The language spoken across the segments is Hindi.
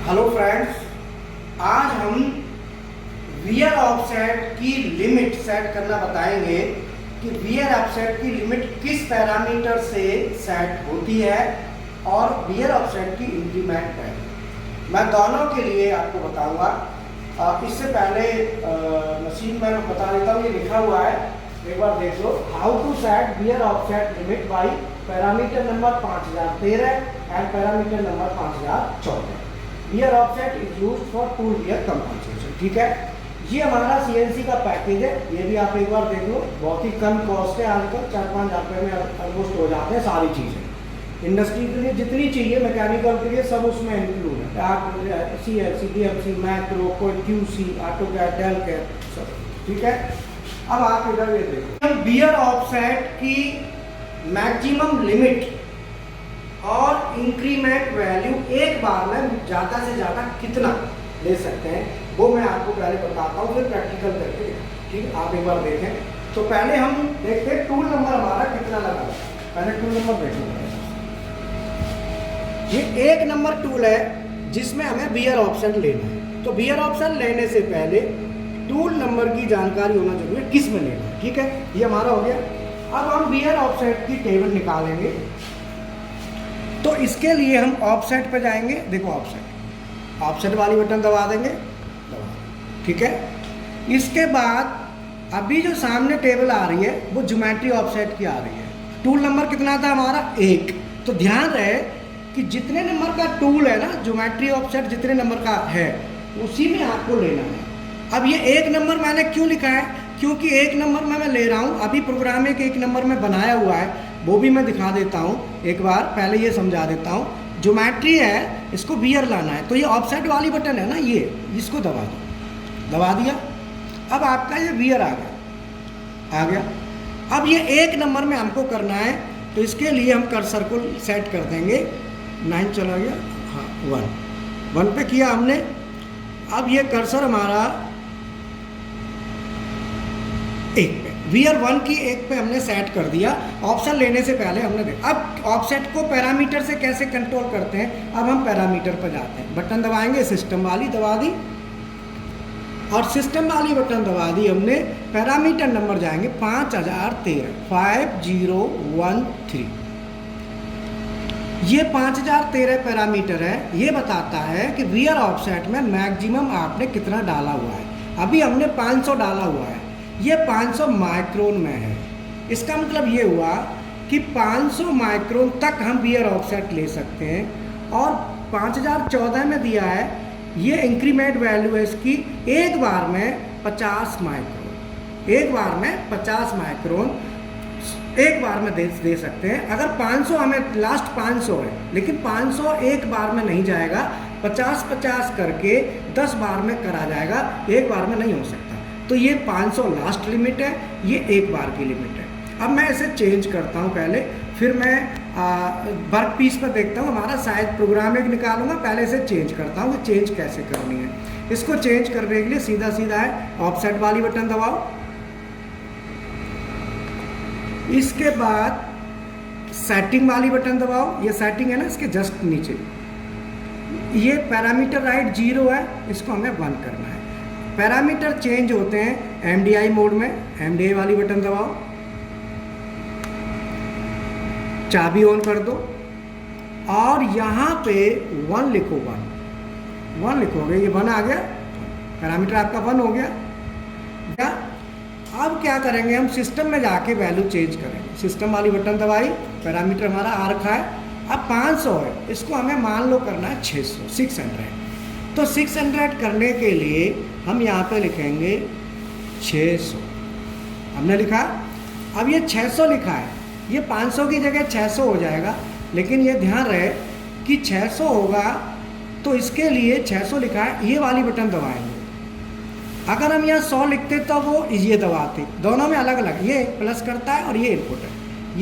हेलो फ्रेंड्स, आज हम वियर ऑफसेट की लिमिट सेट करना बताएंगे कि वियर ऑफसेट की लिमिट किस पैरामीटर से सेट होती है और वियर ऑफसेट की इंक्रीमेंट है। मैं दोनों के लिए आपको बताऊंगा। इससे पहले मशीन में बता देता हूँ, ये लिखा हुआ है, एक बार देख लो। How to set wear offset limit by parameter number 5013 and parameter number 5014। Wear offset is used for tool wear compensation. ठीक है, ये हमारा सीएनसी का पैकेज है। ये भी आप एक बार देख लो, बहुत ही कम कॉस्ट है। आजकल 4-5 हज़ार रुपये में ऑलमोस्ट हो जाते हैं सारी चीज़ें। इंडस्ट्री के लिए जितनी चाहिए, मैकेनिकल के लिए सब उसमें इंक्लूड है। आप CNC, DMC, मैक्रो, कोई QC, ऑटोकैड, डेलकैड सब। ठीक है, अब आप इधर ये देखो, वियर ऑफसेट की मैक्सिमम लिमिट और इंक्रीमेंट वैल्यू एक बार में ज़्यादा से ज़्यादा कितना ले सकते हैं, वो मैं आपको पहले बताता हूँ, फिर प्रैक्टिकल करके। ठीक है, आप एक बार देखें। तो पहले हम देखते हैं टूल नंबर हमारा कितना लगा। पहले टूल नंबर देखेंगे। ये 1 नंबर टूल है जिसमें हमें वियर ऑफसेट लेना है। तो वियर ऑफसेट लेने से पहले टूल नंबर की जानकारी होना जरूरी है, किस में लेना है। ठीक है, ये हमारा हो गया। अब हम वियर ऑफसेट की टेबल निकालेंगे। तो इसके लिए हम ऑफसेट पे जाएंगे। देखो, ऑफसेट वाली बटन दबा देंगे, ठीक है। इसके बाद अभी जो सामने टेबल आ रही है वो ज्योमेट्री ऑफसेट की आ रही है। टूल नंबर कितना था हमारा? 1। तो ध्यान रहे कि जितने नंबर का टूल है ना, ज्योमेट्री ऑफसेट जितने नंबर का है उसी में आपको लेना है। अब ये 1 नंबर मैंने क्यों लिखा है? क्योंकि 1 नंबर में मैं ले रहा हूँ। अभी प्रोग्राम में 1 नंबर में बनाया हुआ है, वो भी मैं दिखा देता हूँ। एक बार पहले ये समझा देता हूँ। ज्योमेट्री है, इसको वियर लाना है। तो ये ऑफसेट वाली बटन है ना, ये इसको दबा दो। दबा दिया। अब आपका ये वियर आ गया। अब ये 1 नंबर में हमको करना है, तो इसके लिए हम कर्सर को सेट कर देंगे। 9 चला गया, हाँ 1 पे किया हमने। अब ये कर्सर हमारा 1 पे, वियर 1 की 1 पे हमने सेट कर दिया। ऑप्शन लेने से पहले हमने देखा। अब ऑफसेट को पैरामीटर से कैसे कंट्रोल करते हैं, अब हम पैरामीटर पर जाते हैं। बटन दबाएंगे, सिस्टम वाली दबा दी, और सिस्टम वाली बटन दबा दी हमने। पैरामीटर नंबर जाएंगे 5013, 5013। ये 5013 पैरामीटर है। ये बताता है कि वियर ऑफसेट में मैक्सिमम आपने कितना डाला हुआ है। अभी हमने 500 डाला हुआ है। ये 500 माइक्रोन में है। इसका मतलब ये हुआ कि 500 माइक्रोन तक हम वियर ऑफसेट ले सकते हैं। और 5014 में दिया है, ये इंक्रीमेंट वैल्यू है इसकी एक बार में 50 माइक्रोन। एक बार में 50 माइक्रोन एक बार में दे सकते हैं। अगर 500 हमें लास्ट 500 है, लेकिन 500 एक बार में नहीं जाएगा, 50-50 करके 10 बार में करा जाएगा, एक बार में नहीं हो सकता। तो ये 500 लास्ट लिमिट है, ये एक बार की लिमिट है। अब मैं इसे चेंज करता हूँ पहले, फिर मैं वर्क पीस पर देखता हूँ। हमारा शायद प्रोग्राम एक निकालूंगा, पहले इसे चेंज करता हूँ कि चेंज कैसे करनी है। इसको चेंज करने के लिए सीधा है, ऑफसेट वाली बटन दबाओ। इसके बाद सेटिंग वाली बटन दबाओ। ये सेटिंग है ना, इसके जस्ट नीचे ये पैरामीटर राइट 0 है, इसको हमें 1 करना है। पैरामीटर चेंज होते हैं MDI मोड में। MDI वाली बटन दबाओ, चाबी ऑन कर दो, और यहाँ पे 1 लिखो। 1 लिखोगे, ये 1 आ गया। पैरामीटर आपका 1 हो गया। अब क्या करेंगे, हम सिस्टम में जाके वैल्यू चेंज करेंगे। सिस्टम वाली बटन दबाई, पैरामीटर हमारा आ रखा है। अब 500 है, इसको हमें मान लो करना है 600। तो 600 करने के लिए हम यहाँ पे लिखेंगे 600। हमने लिखा। अब ये 600 लिखा है, ये 500 की जगह 600 हो जाएगा। लेकिन ये ध्यान रहे कि 600 होगा, तो इसके लिए 600 लिखा है, ये वाली बटन दबाएंगे। अगर हम यहाँ 100 लिखते तो वो ये दबाते, दोनों में अलग अलग। ये प्लस करता है और ये इनपुट है।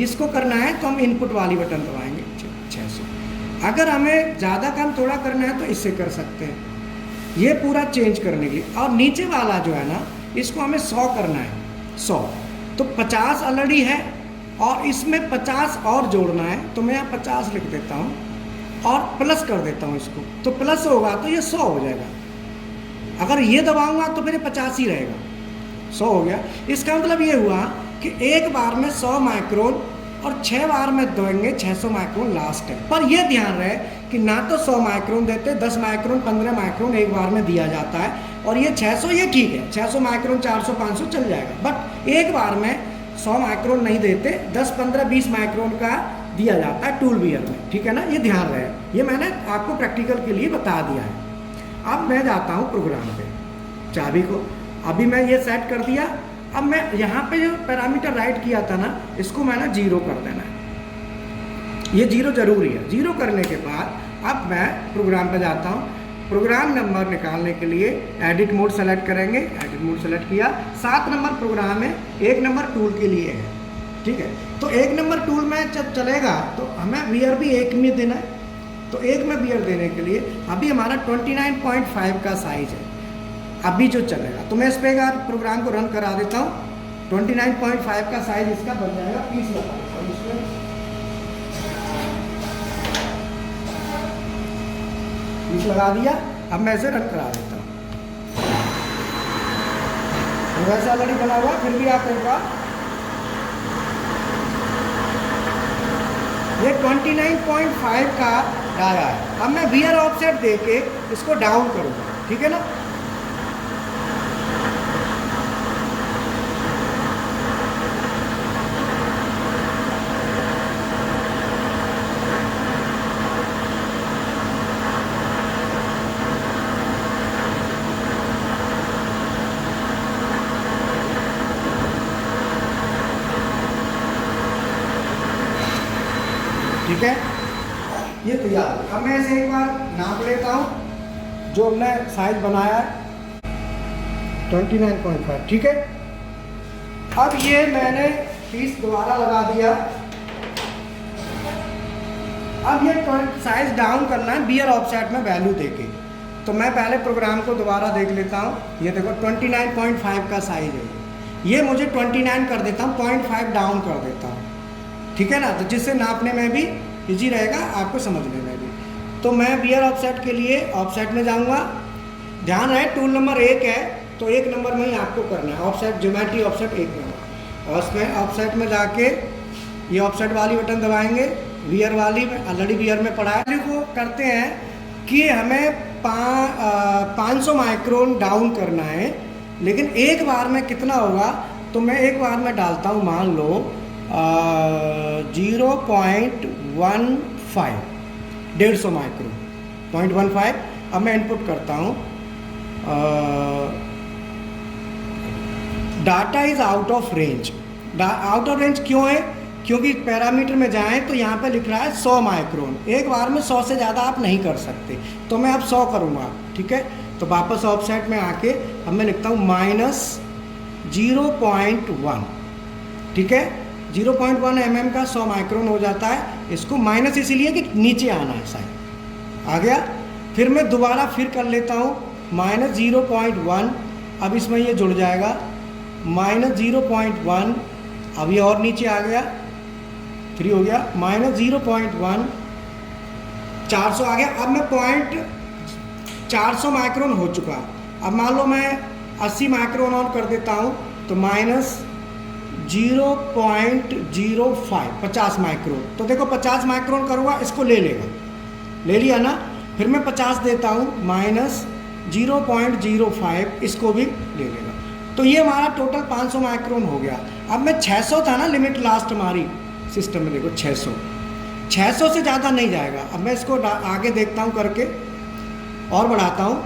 इसको करना है तो हम इनपुट वाली बटन दबाएंगे 600। अगर हमें ज़्यादा कम थोड़ा करना है तो इससे कर सकते हैं, ये पूरा चेंज करने के लिए। और नीचे वाला जो है ना, इसको हमें 100 करना है। 100 तो 50 ऑलरेडी है, और इसमें 50 और जोड़ना है। तो मैं यहाँ 50 लिख देता हूँ। और प्लस कर देता हूँ इसको, तो प्लस होगा तो ये 100 हो जाएगा। अगर ये दबाऊंगा तो फिर ये 50 ही रहेगा, 100 हो गया। इसका मतलब ये हुआ कि एक बार में 100 माइक्रोन और 6 बार में देंगे 600 माइक्रोन लास्ट है। पर ये ध्यान रहे कि ना तो 100 माइक्रोन देते, 10 माइक्रोन 15 माइक्रोन एक बार में दिया जाता है, और ये 600 ये ठीक है, 600 माइक्रोन 400 500 चल जाएगा। बट एक बार में 100 माइक्रोन नहीं देते, 10 15 20 माइक्रोन का दिया जाता है टूल बियर में, ठीक है ना। ये ध्यान रहे, ये मैंने आपको प्रैक्टिकल के लिए बता दिया है। अब मैं जाता हूँ प्रोग्राम पे, चाबी को अभी मैं ये सेट कर दिया। अब मैं यहाँ पे जो पैरामीटर राइट किया था ना, इसको मैंने 0 कर देना है, ये 0 जरूरी है। 0 करने के बाद अब मैं प्रोग्राम पे जाता हूँ। प्रोग्राम नंबर निकालने के लिए एडिट मोड सेलेक्ट करेंगे, एडिट मोड सेलेक्ट किया, 7 नंबर प्रोग्राम है, 1 नंबर टूल के लिए है, ठीक है। तो 1 नंबर टूल में जब चलेगा तो हमें वियर भी 1 में देना है, तो 1 में वियर देने के लिए अभी हमारा 29.5 का साइज है अभी जो चलेगा। तो मैं इस पे प्रोग्राम को रन करा देता हूँ। 29.5 का साइज इसका बन जाएगा, पीस लगा पीस लगा दिया। अब मैं इसे रन करा देता हूँ। वैसे ऑलरेडी बना हुआ, फिर भी आप एक बार, ये 29.5 का आया है। अब मैं वियर ऑफसेट दे के इसको डाउन करूँगा, ठीक है ना। ठीक है, ये तैयार। अब मैं इसे एक बार नाप लेता हूँ, जो हमने साइज बनाया है 29.5, ठीक है। अब ये मैंने पीस दोबारा लगा दिया। अब ये साइज डाउन करना है बियर ऑफसेट में वैल्यू देके, तो मैं पहले प्रोग्राम को दोबारा देख लेता हूँ। ये देखो 29.5 का साइज है, ये मुझे 29 कर देता हूँ, 0.5 डाउन कर देता हूँ, ठीक है ना। तो जिससे नापने में भी इजी रहेगा, आपको समझने में भी। तो मैं बियर ऑफसेट के लिए ऑफसेट में जाऊंगा। ध्यान रहे टूल नंबर 1 है, तो 1 नंबर में ही आपको करना है ऑफसेट, ज्योमेट्री ऑफसेट 1 नंबर। और उसमें ऑफसेट में जाके ये ऑफसेट वाली बटन दबाएंगे, वियर वाली में ऑलरेडी वियर में पड़ा है। को करते हैं कि हमें 500 माइक्रोन डाउन करना है, लेकिन एक बार में कितना होगा, तो मैं एक बार में डालता हूँ, मान लो 0.15, 150 माइक्रो, 0.15। अब मैं इनपुट करता हूँ, data is out of range. Out of range क्यों है? क्योंकि पैरामीटर में जाएं तो यहाँ पे लिख रहा है 100 माइक्रोन, एक बार में 100 से ज़्यादा आप नहीं कर सकते, तो मैं अब 100 करूँगा, ठीक है। तो वापस ऑफसेट में आके अब मैं लिखता हूँ -0.1, ठीक है। 0.1 mm का 100 माइक्रोन हो जाता है। इसको माइनस इसीलिए कि नीचे आना है, साइड आ गया। फिर मैं दोबारा फिर कर लेता हूँ -0.1, अब इसमें ये जुड़ जाएगा -0.1, अब ये और नीचे आ गया, 3 हो गया, -0.1, 400 आ गया। अब मैं 400 माइक्रोन हो चुका। अब मान लो मैं 80 माइक्रोन ऑन कर देता हूँ, तो -0.05, 50 माइक्रोन। तो देखो 50 माइक्रोन करूँगा, इसको ले लेगा, ले लिया ना। फिर मैं 50 देता हूँ, -0.05, इसको भी ले लेगा। तो ये हमारा टोटल 500 माइक्रोन हो गया। अब मैं 600 था ना लिमिट लास्ट हमारी सिस्टम में, देखो 600 से ज़्यादा नहीं जाएगा। अब मैं इसको आगे देखता हूँ करके और बढ़ाता हूँ,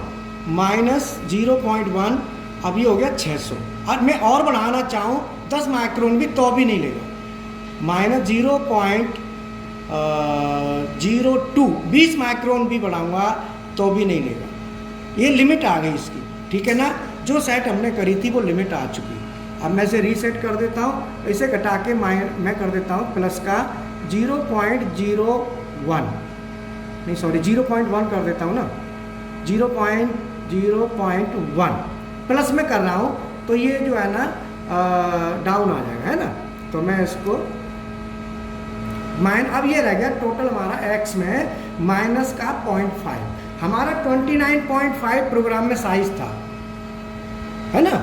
-0.1, अभी हो गया 600। और मैं और बढ़ाना चाहूँ 10 माइक्रोन भी, तो भी नहीं लेगा, -0.02, 20 माइक्रोन भी बढ़ाऊँगा तो भी नहीं लेगा। ये लिमिट आ गई इसकी, ठीक है ना। जो सेट हमने करी थी वो लिमिट आ चुकी। अब मैं इसे रीसेट कर देता हूँ, इसे घटा के मैं कर देता हूँ प्लस का 0.01, नहीं सॉरी 0.1 कर देता हूँ ना, 0.1 प्लस में कर रहा हूँ, तो ये जो है ना डाउन आ जाएगा, है ना। तो मैं इसको अब ये रह गया टोटल हमारा एक्स में माइनस का 0.5। हमारा 29.5 प्रोग्राम में साइज था, है ना।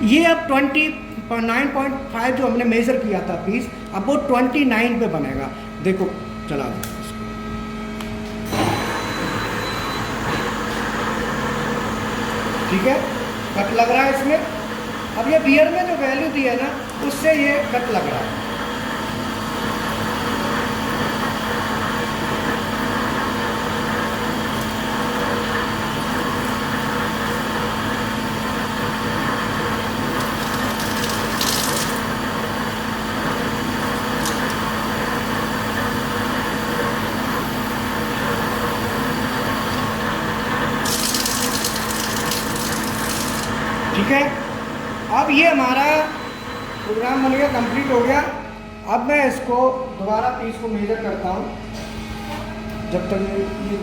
ये अब 29.5 जो हमने मेजर किया था पीस, अब वो 29 पे बनेगा। देखो चला दो इसको, ठीक है, कट लग रहा है इसमें। अब ये बियर में जो वैल्यू दी है ना, उससे ये कट लग रहा है। ठीक है, अब ये हमारा प्रोग्राम बन गया, कंप्लीट हो गया। अब मैं इसको दोबारा पीस को मेजर करता हूँ। जब तक ये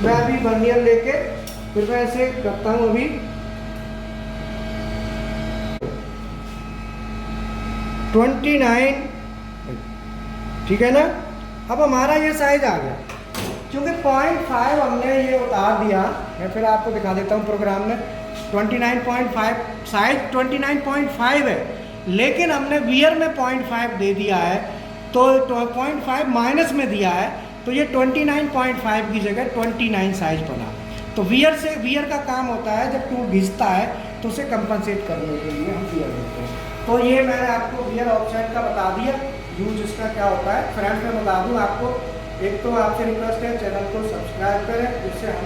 मैं अभी वर्नियर लेके फिर मैं ऐसे करता हूँ अभी। ट्वेंटी 29, ठीक है ना। अब हमारा ये साइज आ गया, क्योंकि 0.5 हमने ये उतार दिया। मैं फिर आपको दिखा देता हूँ प्रोग्राम में 29.5 साइज 29.5 है, लेकिन हमने वियर में 0.5 दे दिया है, तो 0.5 माइनस में दिया है, तो ये 29.5 की जगह 29 साइज बना। तो वियर का काम होता है, जब टूल घिसता है तो उसे कंपनसेट करने के लिए हम वियर देते हैं। तो ये मैंने आपको वियर ऑफसेट का बता दिया, यूज इसका क्या होता है। फ्रेंड्स मैं बता दूँ आपको, एक तो आपसे रिक्वेस्ट है चैनल को सब्सक्राइब करें, जिससे हम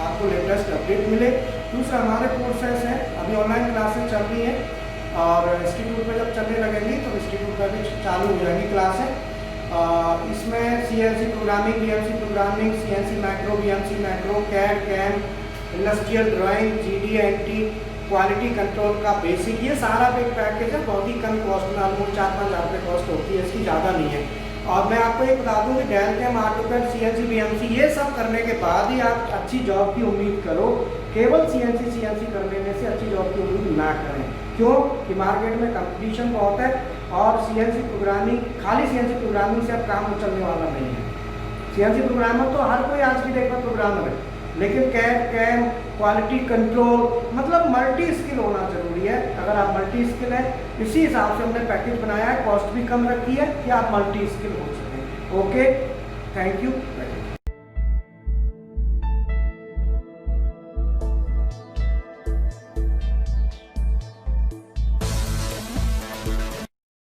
आपको लेटेस्ट अपडेट मिले। दूसरा हमारे कोर्सेस हैं, अभी ऑनलाइन क्लासेस चल रही हैं, और इंस्टीट्यूट पे जब चलने लगेंगी तो इंस्टीट्यूट पर भी चालू हो जाएंगी क्लासें। इसमें CNC programming, BMC programming, CNC macro, BMC macro, CAD, CAM, industrial drawing, GD&T, quality control का बेसिक, ये सारा एक पैकेज है। बहुत ही कम कॉस्ट में, ऑलमोस्ट 4-5 हज़ार रुपये कॉस्ट होती है इसकी, ज़्यादा नहीं है। और मैं आपको ये बता दूं कि Delcam, AutoCAD, CNC, BMC ये सब करने के बाद ही आप अच्छी जॉब की उम्मीद करो। केवल CNC कर लेने से अच्छी जॉब की उम्मीद ना करें। क्यों कि मार्केट में कंपटीशन बहुत है, और CNC प्रोग्रामिंग, खाली CNC प्रोग्रामिंग से अब काम चलने वाला नहीं है। CNC प्रोग्रामर तो हर कोई आज की डेट में प्रोग्रामर है, लेकिन कैड, कैम, क्वालिटी कंट्रोल, मतलब मल्टी स्किल होना जरूरी है। अगर आप मल्टी स्किल है, इसी हिसाब से हमने पैकेज बनाया है, कॉस्ट भी कम रखी है कि आप मल्टी स्किल हो सकें। Okay, thank you.